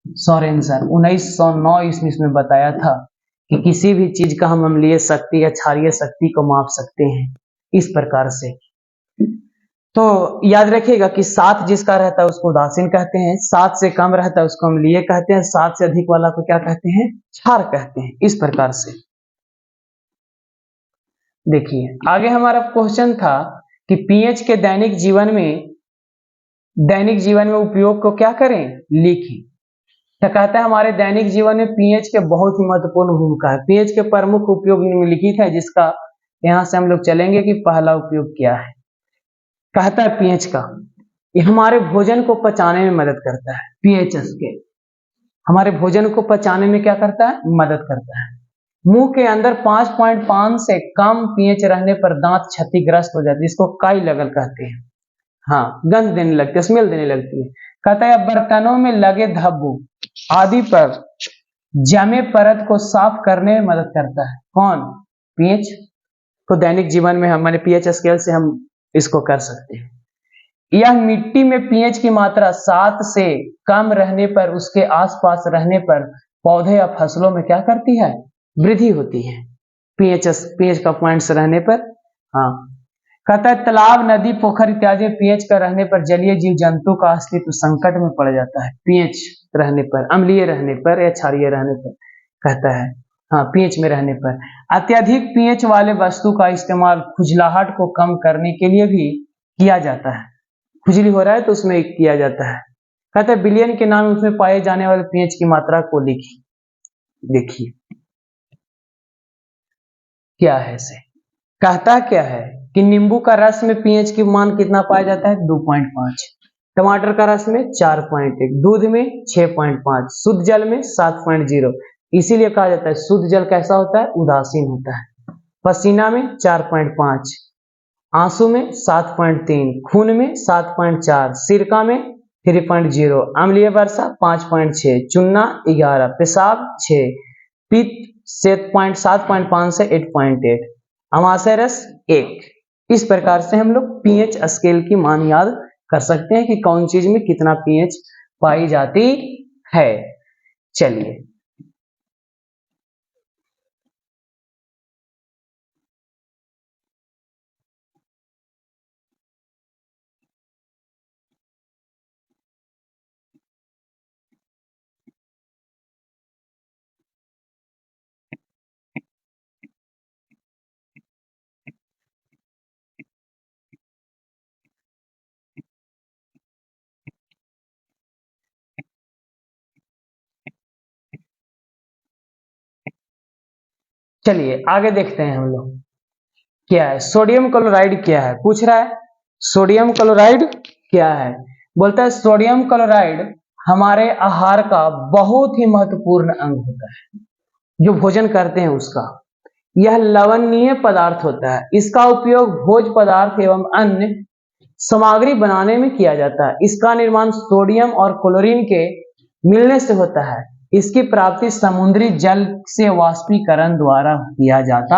सोरेनसन 1909 ईस्वी में बताया था कि किसी भी चीज का हम अम्लीय शक्ति या क्षारीय शक्ति को माप सकते हैं इस प्रकार से। तो याद रखिएगा कि 7 जिसका रहता है उसको उदासीन कहते हैं, 7 से कम रहता है उसको अम्लीय कहते हैं, 7 से अधिक वाला को क्या कहते हैं, क्षार कहते हैं। इस प्रकार से देखिए आगे हमारा क्वेश्चन था कि पीएच के दैनिक जीवन में उपयोग को क्या करें, लिखें। तो कहता है हमारे दैनिक जीवन में पीएच के बहुत ही महत्वपूर्ण भूमिका है। पीएच के प्रमुख उपयोग निम्नलिखित है, जिसका यहां से हम लोग चलेंगे कि पहला उपयोग क्या है। कहता है पीएच का, ये हमारे भोजन को पचाने में मदद करता है। पीएच स्केल हमारे भोजन को पचाने में क्या करता है, मदद करता है। मुंह के अंदर 5.5 से कम पीएच रहने पर दांत क्षतिग्रस्त हो जाती है, इसको काई लगल कहते हैं। हाँ, गंध देने लगती है, स्मेल देने लगती है। कहता है बर्तनों में लगे धब्बों आदि पर जमे परत को साफ करने में मदद करता है। कौन, पीएच। तो दैनिक जीवन में हमारे पीएच स्केल से हम इसको कर सकते हैं। यह मिट्टी में पीएच की मात्रा 7 से कम रहने पर, उसके आसपास रहने पर पौधे या फसलों में क्या करती है, वृद्धि होती है। पीएच का पॉइंट्स रहने पर। हाँ, कहता है तालाब, नदी, पोखर इत्यादि पीएच का रहने पर जलीय जीव जंतु का अस्तित्व संकट में पड़ जाता है। पीएच रहने पर, अम्लीय रहने पर या क्षारीय रहने पर कहता है। हाँ, पीएच में रहने पर। अत्यधिक पीएच वाले वस्तु का इस्तेमाल खुजलाहट को कम करने के लिए भी किया जाता है। खुजली हो रहा है तो उसमें किया जाता है। कहता है बिलियन के नाम उसमें पाए जाने वाले पीएच की मात्रा को लिखिए। देखिए क्या है से, कहता क्या है कि नींबू का रस में पीएच की मान कितना पाया जाता है, 2.5, टमाटर का रस में 4.1, दूध में 6.5, शुद्ध जल में 7.0। इसीलिए कहा जाता है शुद्ध जल कैसा होता है, उदासीन होता है। पसीना में 4.5, आंसू में 7.3, खून में 7.4, सिरका में 3.0, अम्लीय वर्षा 5.6, चूना 11, पेशाब 6, पित्त 7.5 से 8.8, अमाशय रस 1। इस प्रकार से हम लोग पीएच स्केल की मान याद कर सकते हैं कि कौन चीज में कितना पीएच पाई जाती है। चलिए चलिए आगे देखते हैं हम लोग क्या है। सोडियम क्लोराइड क्या है, पूछ रहा है सोडियम क्लोराइड क्या है। बोलता है सोडियम क्लोराइड हमारे आहार का बहुत ही महत्वपूर्ण अंग होता है, जो भोजन करते हैं उसका। यह लवणीय पदार्थ होता है। इसका उपयोग भोज्य पदार्थ एवं अन्य सामग्री बनाने में किया जाता है। इसका निर्माण सोडियम और क्लोरीन के मिलने से होता है। इसकी प्राप्ति समुद्री जल से वाष्पीकरण द्वारा किया जाता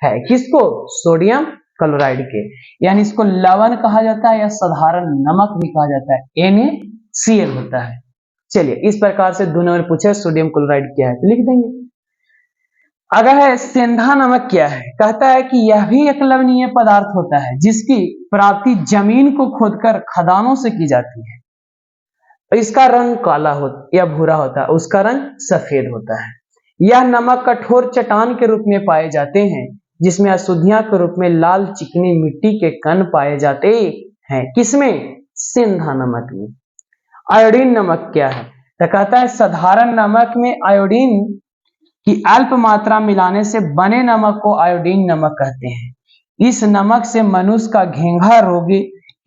है। किसको, सोडियम क्लोराइड के, यानी इसको लवण कहा जाता है या साधारण नमक भी कहा जाता है, NaCl होता है। चलिए इस प्रकार से दोनों ने पूछा सोडियम क्लोराइड क्या है तो लिख देंगे। अगर है सेंधा नमक क्या है, कहता है कि यह भी एक लवणीय पदार्थ होता है जिसकी प्राप्ति जमीन को खोदकर खदानों से की जाती है। इसका रंग काला या भूरा होता है, उसका रंग सफेद होता है। यह नमक कठोर चट्टान के रूप में पाए जाते हैं जिसमें अशुद्धियां के रूप में लाल चिकनी मिट्टी के कण पाए जाते हैं। किसमें, सेंधा नमक में। आयोडीन नमक क्या है, तो कहता है साधारण नमक में आयोडीन कि अल्प मात्रा मिलाने से बने नमक को आयोडीन नमक कहते हैं। इस नमक से मनुष्य का घेंघा रोग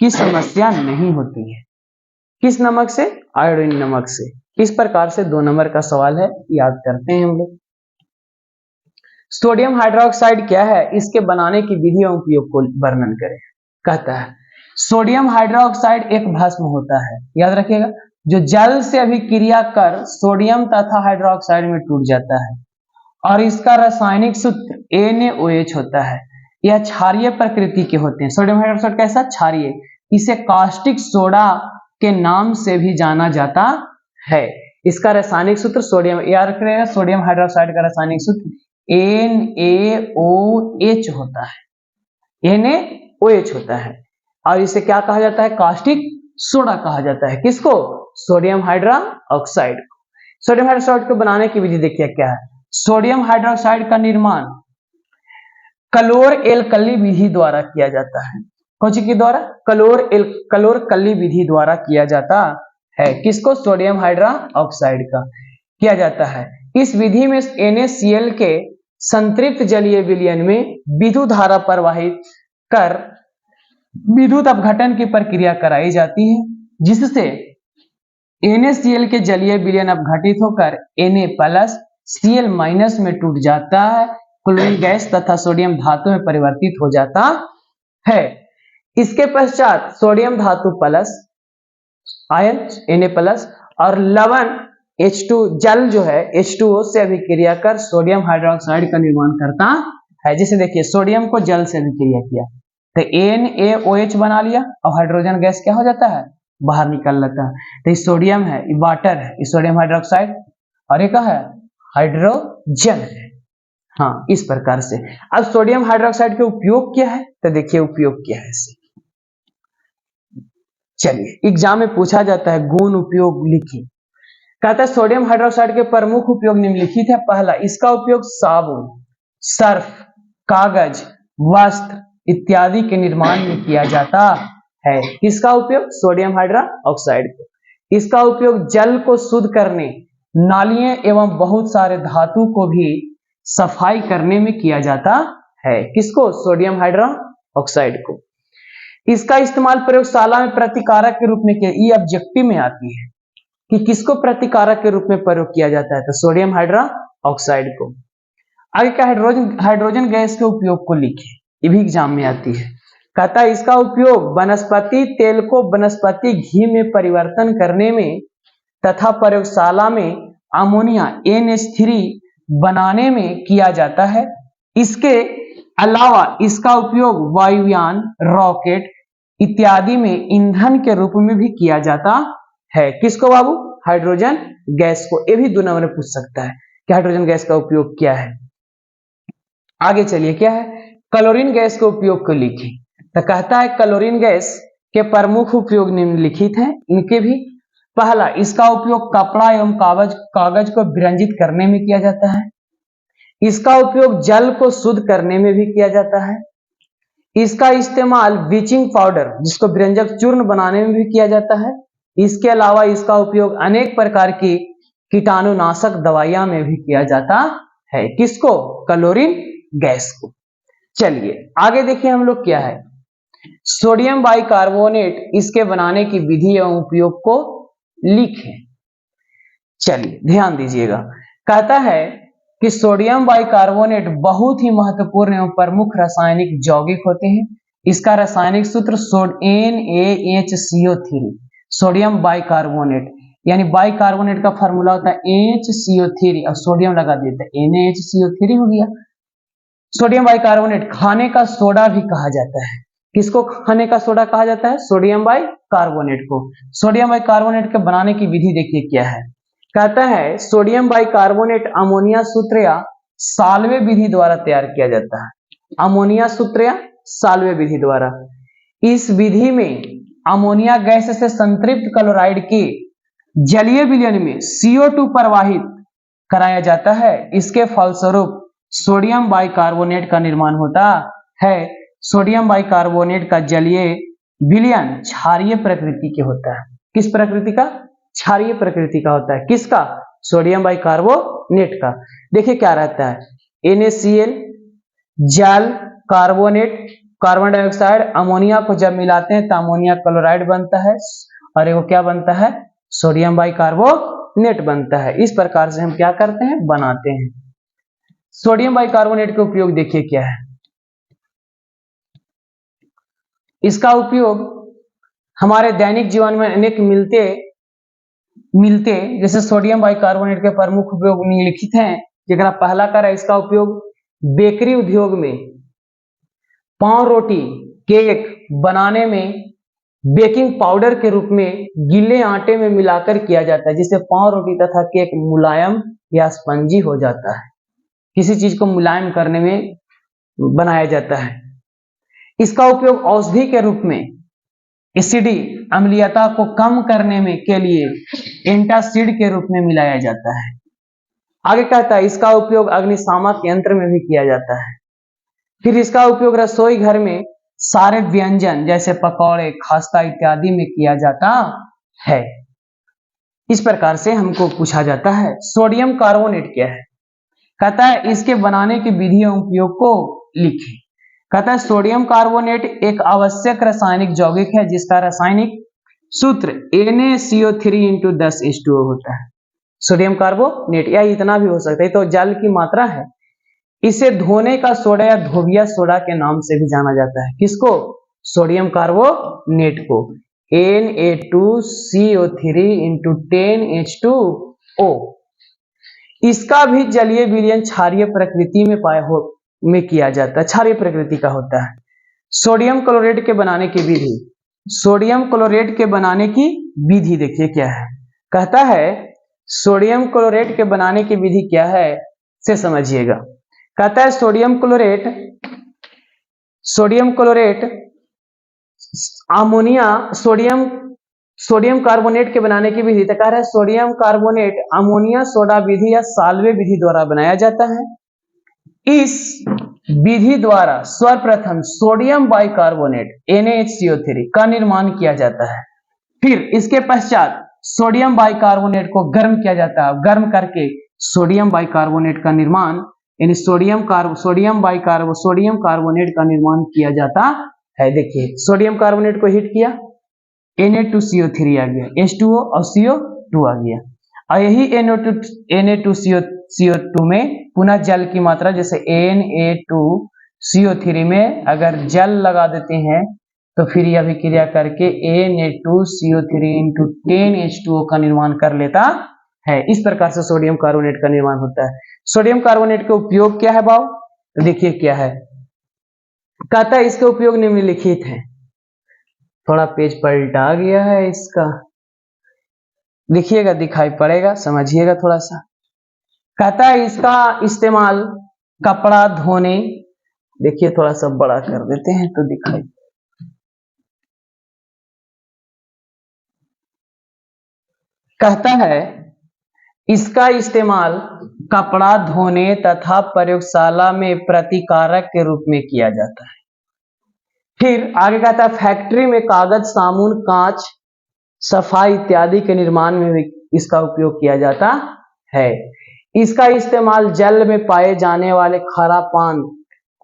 की समस्या नहीं होती है। किस नमक से, आयोडीन नमक से। इस प्रकार से 2 नंबर का सवाल है, याद करते हैं हम लोग। सोडियम हाइड्रोक्साइड क्या है, इसके बनाने की विधि और उपयोग को वर्णन करें। कहता है सोडियम हाइड्रोक्साइड एक भस्म होता है, याद रखिएगा, जो जल से अभिक्रिया कर सोडियम तथा हाइड्रोक्साइड में टूट जाता है और इसका रासायनिक सूत्र NaOH होता है। यह क्षारीय प्रकृति के होते हैं। सोडियम हाइड्रोक्साइड कैसा, क्षारीय। इसे कास्टिक सोडा के नाम से भी जाना जाता है। इसका रासायनिक सूत्र सोडियम, याद रखिएगा, सोडियम हाइड्रोक्साइड का रासायनिक सूत्र NaOH होता है, NaOH होता है। और इसे क्या कहा जाता है, कास्टिक सोडा कहा जाता है। किसको, सोडियम हाइड्रोक्साइड। सोडियम हाइड्रोक्साइड को बनाने की विधि देखिए क्या है। सोडियम हाइड्रोक्साइड का निर्माण क्लोर एल्कली विधि द्वारा किया जाता है। कौन सी के द्वारा, क्लोर कली विधि द्वारा किया जाता है। किसको, सोडियम हाइड्रोक्साइड का किया जाता है। इस विधि में NaCl के संतृप्त जलीय विलयन में विद्युत धारा प्रवाहित कर विद्युत अपघटन की प्रक्रिया कराई जाती है, जिससे NaCl के जलीय विलयन अपघटित होकर Na+Cl- में टूट जाता है, क्लोरीन गैस तथा सोडियम धातु में परिवर्तित हो जाता है। इसके पश्चात सोडियम धातु प्लस आयन Na+ और लवण H2 जल जो है H2O से अभिक्रिया कर सोडियम हाइड्रोक्साइड का निर्माण करता है। जैसे देखिए सोडियम को जल से अभिक्रिया किया, तो NaOH बना लिया और हाइड्रोजन गैस क्या हो जाता है, बाहर निकल लेता है। तो ये सोडियम है, ये वाटर है, ये सोडियम हाइड्रोक्साइड, और ये क्या है, हाइड्रोजन है। हाँ, इस प्रकार से। अब सोडियम हाइड्रोक्साइड के उपयोग क्या है, तो देखिए उपयोग क्या है इसे। चलिए, एग्जाम में पूछा जाता है गुण उपयोग लिखिए। कहता है सोडियम हाइड्रोक्साइड के प्रमुख उपयोग निम्नलिखित है। पहला, इसका उपयोग साबुन, सर्फ, कागज, वस्त्र इत्यादि के निर्माण में किया जाता है। किसका उपयोग, सोडियम हाइड्रोक्साइड को। इसका उपयोग जल को शुद्ध करने, नालियों एवं बहुत सारे धातु को भी सफाई करने में किया जाता है। किसको, सोडियम हाइड्रोक्साइड को। इसका इस्तेमाल प्रयोगशाला में प्रतिकारक के रूप में किया, ये ऑब्जेक्टिव में आती है कि किसको प्रतिकारक के रूप में प्रयोग किया जाता है, तो सोडियम हाइड्रोक्साइड को। आगे का हाइड्रोजन गैस के उपयोग को लिखे, ये भी एग्जाम में आती है। कहता है इसका उपयोग वनस्पति तेल को वनस्पति घी में परिवर्तन करने में तथा प्रयोगशाला में अमोनिया NH3 बनाने में किया जाता है। इसके अलावा इसका उपयोग वायुयान, रॉकेट इत्यादि में ईंधन के रूप में भी किया जाता है। किसको बाबू, हाइड्रोजन गैस को। ये भी 2 नंबर में पूछ सकता है कि हाइड्रोजन गैस का उपयोग क्या है। आगे चलिए, क्या है, क्लोरीन गैस के उपयोग को लिखिए। तो कहता है क्लोरीन गैस के प्रमुख उपयोग निम्नलिखित हैं, इनके भी। पहला, इसका उपयोग कपड़ा एवं कागज को विरंजित करने में किया जाता है। इसका उपयोग जल को शुद्ध करने में भी किया जाता है। इसका इस्तेमाल ब्लीचिंग पाउडर, जिसको विरंजक चूर्ण बनाने में भी किया जाता है। इसके अलावा इसका उपयोग अनेक प्रकार की कीटाणुनाशक दवाइयां में भी किया जाता है। किसको, क्लोरीन गैस को। चलिए आगे देखिए हम लोग क्या है, सोडियम बाइकार्बोनेट, इसके बनाने की विधि एवं उपयोग को लिखें। चलिए ध्यान दीजिएगा। कहता है कि सोडियम बाइकार्बोनेट बहुत ही महत्वपूर्ण एवं प्रमुख रासायनिक यौगिक होते हैं। इसका रासायनिक सूत्र NaHCO3, सोडियम बाइकार्बोनेट, यानी बाइकार्बोनेट का फार्मूला होता है HCO3 और सोडियम लगा देते हैं, NaHCO3 हो गया। सोडियम बाइकार्बोनेट खाने का सोडा भी कहा जाता है। किसको खाने का सोडा कहा जाता है, सोडियम बाइकार्बोनेट को। सोडियम बाइकार्बोनेट के बनाने की विधि देखिए क्या है। कहता है सोडियम बाइकार्बोनेट अमोनिया सूत्र या साल्वे विधि द्वारा तैयार किया जाता है। अमोनिया सूत्र या साल्वे विधि द्वारा। इस विधि में अमोनिया गैस से संतृप्त क्लोराइड के जलीय विलयन में CO2 प्रवाहित कराया जाता है। इसके फलस्वरूप सोडियम बाइकार्बोनेट का निर्माण होता है। सोडियम बाइकार्बोनेट का जलीय विलयन क्षारीय प्रकृति के होता है। किस प्रकृति का, क्षारीय प्रकृति का होता है। किसका, सोडियम बाइकार्बोनेट का। देखिए क्या रहता है, NaCl, जल, कार्बोनेट, कार्बन डाइऑक्साइड, अमोनिया को जब मिलाते हैं तो अमोनिया क्लोराइड बनता है और वो क्या बनता है, सोडियम बाइकार्बोनेट बनता है। इस प्रकार से हम क्या करते हैं, बनाते हैं। सोडियम बाइकार्बोनेट का उपयोग देखिए क्या है। इसका उपयोग हमारे दैनिक जीवन में अनेक मिलते जैसे सोडियम बाइकार्बोनेट के प्रमुख उपयोग निम्नलिखित हैं। जरा पहला कर है, इसका उपयोग बेकरी उद्योग में पाव रोटी, केक बनाने में बेकिंग पाउडर के रूप में गीले आटे में मिलाकर किया जाता है, जिससे पाव रोटी तथा केक मुलायम या स्पंजी हो जाता है। किसी चीज को मुलायम करने में बनाया जाता है। इसका उपयोग औषधि के रूप में एसिडी अम्लीयता को कम करने में के लिए एंटासिड के रूप में मिलाया जाता है। आगे कहता है इसका उपयोग अग्निशामक यंत्र में भी किया जाता है। फिर इसका उपयोग रसोई घर में सारे व्यंजन जैसे पकौड़े, खास्ता इत्यादि में किया जाता है। इस प्रकार से हमको पूछा जाता है सोडियम कार्बोनेट क्या है। कहता है इसके बनाने की विधि एवं उपयोग को लिखें। कहता है सोडियम कार्बोनेट एक आवश्यक रासायनिक यौगिक है जिसका रासायनिक सूत्र NaCO3 × 10H2O होता है। सोडियम कार्बोनेट या इतना भी हो सकता है, तो जल की मात्रा है। इसे धोने का सोडा या धोबिया सोडा के नाम से भी जाना जाता है। किसको, सोडियम कार्बोनेट को। Na2CO3 × 10H2O। इसका भी जलीय विलयन क्षारीय प्रकृति में किया जाता है, क्षारीय प्रकृति का होता है। सोडियम क्लोराइड के बनाने की विधि, सोडियम क्लोराइड के बनाने की विधि देखिए क्या है, कहता है सोडियम क्लोराइड के बनाने की विधि क्या है से समझिएगा। कहता है sodium chloride ammonia sodium carbonate के बनाने की विधि, तो कह रहा है सोडियम कार्बोनेट अमोनिया सोडा विधि या साल्वे विधि द्वारा बनाया जाता है। इस विधि द्वारा सर्वप्रथम सोडियम बाइकार्बोनेट NaHCO3 का निर्माण किया जाता है। फिर इसके पश्चात सोडियम बाइकार्बोनेट को गर्म किया जाता है, गर्म करके सोडियम बाइकार्बोनेट का निर्माण यानी सोडियम कार्बोनेट का निर्माण किया जाता है। देखिए सोडियम कार्बोनेट को हीट किया, Na2CO3 आ गया, H2O और CO2 आ गया, और यही Na2CO2 में पुनः जल की मात्रा, जैसे Na2CO3 में अगर जल लगा देते हैं तो फिर यह अभिक्रिया करके Na2CO3 × 10H2O का निर्माण कर लेता है। इस प्रकार से सोडियम कार्बोनेट का निर्माण होता है। सोडियम कार्बोनेट का उपयोग क्या है बाबू, तो देखिए क्या है, कहता है इसके उपयोग निम्नलिखित है। थोड़ा पेज पलटा गया है इसका, देखिएगा दिखाई पड़ेगा, समझिएगा थोड़ा सा। कहता है इसका इस्तेमाल कपड़ा धोने, देखिए थोड़ा सा बड़ा कर देते हैं तो दिखाई, कहता है इसका इस्तेमाल कपड़ा धोने तथा प्रयोगशाला में प्रतिकारक के रूप में किया जाता है। फिर आगे कहता है फैक्ट्री में कागज, साबुन, कांच, सफाई इत्यादि के निर्माण में भी इसका उपयोग किया जाता है। इसका इस्तेमाल जल में पाए जाने वाले खारा पान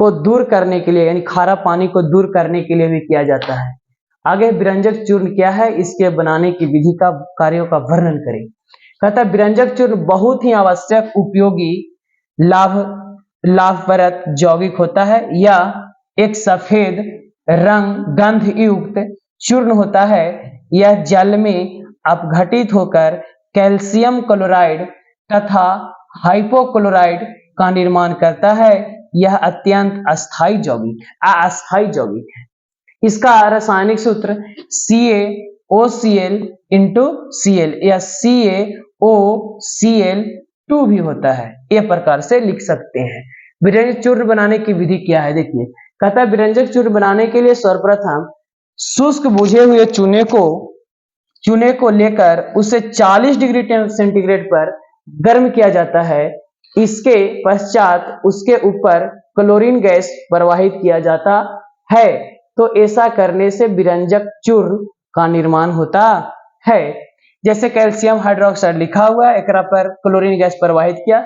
को दूर करने के लिए, यानी खारा पानी को दूर करने के लिए भी किया जाता है। आगे विरंजक चूर्ण क्या है, इसके बनाने की विधि का कार्यों का वर्णन करें। कहता है विरंजक चूर्ण बहुत ही आवश्यक, उपयोगी, लाभप्रद यौगिक होता है। यह एक सफेद रंग गंध युक्त चूर्ण होता है। यह जल में अपघटित होकर कैल्शियम क्लोराइड तथा हाइपोक्लोराइड का निर्माण करता है। यह अत्यंत अस्थायी यौगिक है। इसका रासायनिक सूत्र CaOCl × Cl या CaOCl2 भी होता है। यह प्रकार से लिख सकते हैं। विरंजक चूर्ण बनाने की विधि क्या है, देखिए कहता है विरंजक चूर्ण बनाने के लिए सर्वप्रथम शुष्क बुझे हुए चूने को लेकर उसे 40 डिग्री सेंटीग्रेड पर गर्म किया जाता है। इसके पश्चात उसके ऊपर क्लोरीन गैस प्रवाहित किया जाता है। तो ऐसा करने से विरंजक चूर्ण का निर्माण होता है। जैसे कैल्शियम हाइड्रोक्साइड लिखा हुआ है, एक पर क्लोरीन गैस प्रवाहित किया,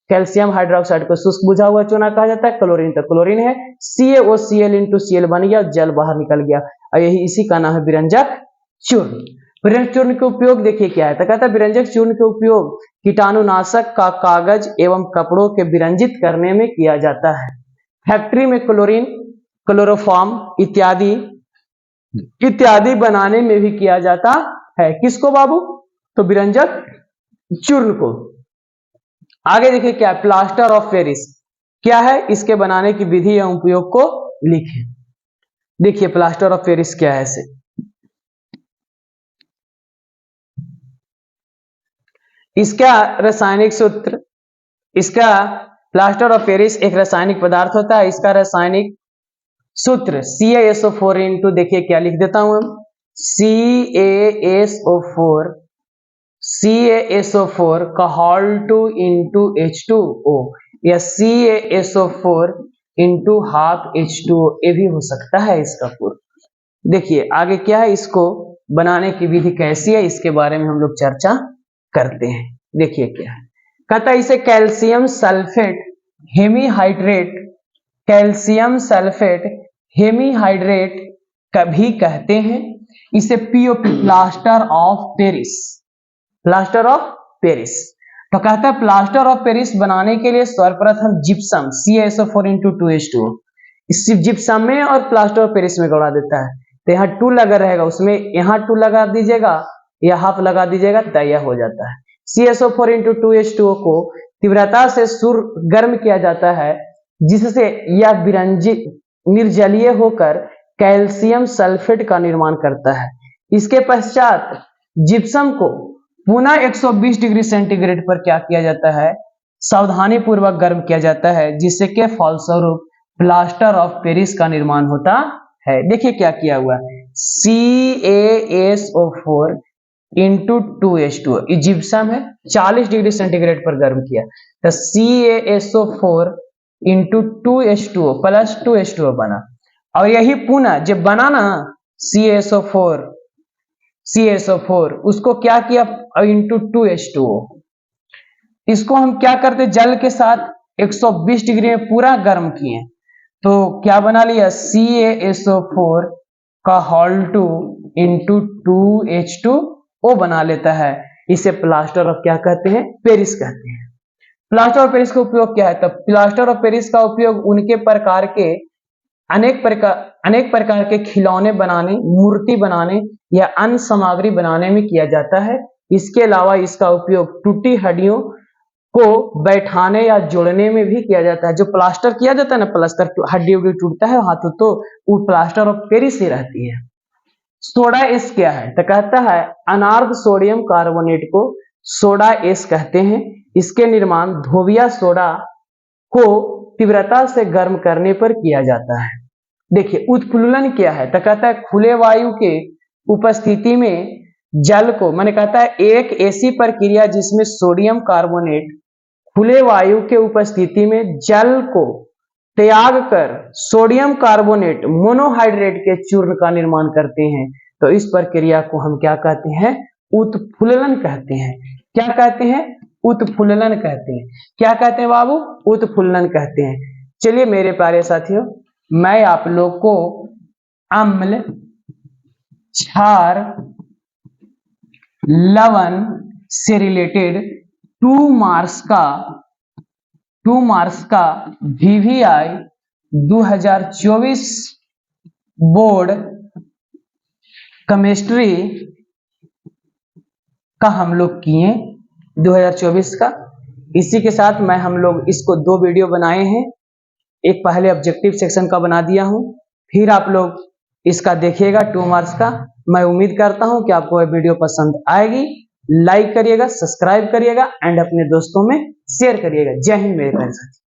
कैल्शियम हाइड्रोक्साइड को शुष्क बुझा हुआ चूना कहा जाता है, क्लोरीन तो क्लोरीन है, CaOCl × Cl बन गया, जल बाहर निकल गया, और यही इसी का नाम है विरंजक चूर्ण। विरंजक चूर्ण के उपयोग देखिए क्या है, तो कहता है विरंजक चूर्ण के उपयोग कीटाणुनाशक का कागज एवं कपड़ों के विरंजित करने में किया जाता है। फैक्ट्री में क्लोरीन, क्लोरोफॉर्म इत्यादि बनाने में भी किया जाता है। किसको बाबू, तो विरंजक चूर्ण को। आगे देखिए क्या, प्लास्टर ऑफ पेरिस क्या है, इसके बनाने की विधि एवं उपयोग को लिखें। देखिए प्लास्टर ऑफ पेरिस क्या है, ऐसे इसका रासायनिक सूत्र, इसका प्लास्टर ऑफ पेरिस एक रासायनिक पदार्थ होता है। इसका रासायनिक सूत्र CaSO4 × देखिए क्या लिख देता हूं हम, CaSO4 का होल 2 × H2O या CaSO4 × ½ H2O, ये भी हो सकता है इसका पूर्ण। देखिए आगे क्या है, इसको बनाने की विधि कैसी है, इसके बारे में हम लोग चर्चा करते हैं। देखिए क्या है, कहता है इसे कैल्शियम सल्फेट हेमीहाइड्रेट कभी कहते हैं। इसे POP प्लास्टर ऑफ पेरिस। तो कहता है प्लास्टर ऑफ पेरिस बनाने के लिए सर्वप्रथम जिप्सम CaSO4 × 2H2O, इस जिप्सम में और प्लास्टर ऑफ पेरिस में गड़ा देता है। तो यहाँ 2 लगा रहेगा, उसमें यहाँ 2 लगा दीजिएगा या हाफ लगा दीजिएगा, तैयार हो जाता है। CaSO4 × 2H2O को तीव्रता से गर्म किया जाता है, जिससे यह निर्जलीय होकर कैल्शियम सल्फेट का निर्माण करता है। इसके पश्चात जिप्सम को पुनः 120 डिग्री सेंटीग्रेड पर क्या किया जाता है, सावधानी पूर्वक गर्म किया जाता है, जिससे के फलस्वरूप प्लास्टर ऑफ पेरिस का निर्माण होता है। देखिए क्या किया हुआ, CaSO4 इंटू 2H2O, जिप्सम है 40 डिग्री सेंटीग्रेड पर गर्म किया तो CaSO4 into 2H2O plus 2H2O बना। और यही पुनः जब बना ना CaSO4 उसको क्या किया इंटू 2H2O, इसको हम क्या करते जल के साथ 120 डिग्री में पूरा गर्म किए तो क्या बना लिया, CaSO4 का होल 2 इंटू 2H2O बना लेता है। इसे प्लास्टर ऑफ क्या कहते हैं, पेरिस कहते हैं। प्लास्टर ऑफ पेरिस का उपयोग क्या है, तब प्लास्टर ऑफ पेरिस का उपयोग उनके प्रकार के अनेक प्रकार के खिलौने बनाने, मूर्ति बनाने या अन्य सामग्री बनाने में किया जाता है। इसके अलावा इसका उपयोग टूटी हड्डियों को बैठाने या जोड़ने में भी किया जाता है। जो प्लास्टर किया जाता है ना, प्लास्टर हड्डी उड्डी टूटता है हाथों तो वो प्लास्टर ऑफ पेरिस ही रहती है। सोडा एस क्या है, तो कहता है अनार्द्र सोडियम कार्बोनेट को सोडा एस कहते हैं। इसके निर्माण धोबिया सोडा को तीव्रता से गर्म करने पर किया जाता है। देखिए उत्प्लुलन क्या है, तो कहता है खुले वायु के उपस्थिति में जल को, मैंने कहता है एक ऐसी प्रक्रिया जिसमें सोडियम कार्बोनेट खुले वायु के उपस्थिति में जल को त्याग कर सोडियम कार्बोनेट मोनोहाइड्रेट के चूर्ण का निर्माण करते हैं, तो इस प्रक्रिया को हम क्या कहते हैं, उत्प्लुलन कहते हैं। क्या कहते हैं, उत्प्लुलन कहते हैं। क्या कहते हैं बाबू, उत्प्लुलन कहते हैं। चलिए मेरे प्यारे साथियों, मैं आप लोग को अम्ल, क्षार, लवण से रिलेटेड 2 मार्क्स का VVI 2024 बोर्ड केमिस्ट्री का हम लोग किए 2024 का। इसी के साथ मैं हम लोग इसको 2 वीडियो बनाए हैं। एक पहले ऑब्जेक्टिव सेक्शन का बना दिया हूं, फिर आप लोग इसका देखिएगा 2 मार्क्स का। मैं उम्मीद करता हूं कि आपको यह वीडियो पसंद आएगी। लाइक करिएगा, सब्सक्राइब करिएगा एंड अपने दोस्तों में शेयर करिएगा। जय हिंद मेरे प्यारे साथी।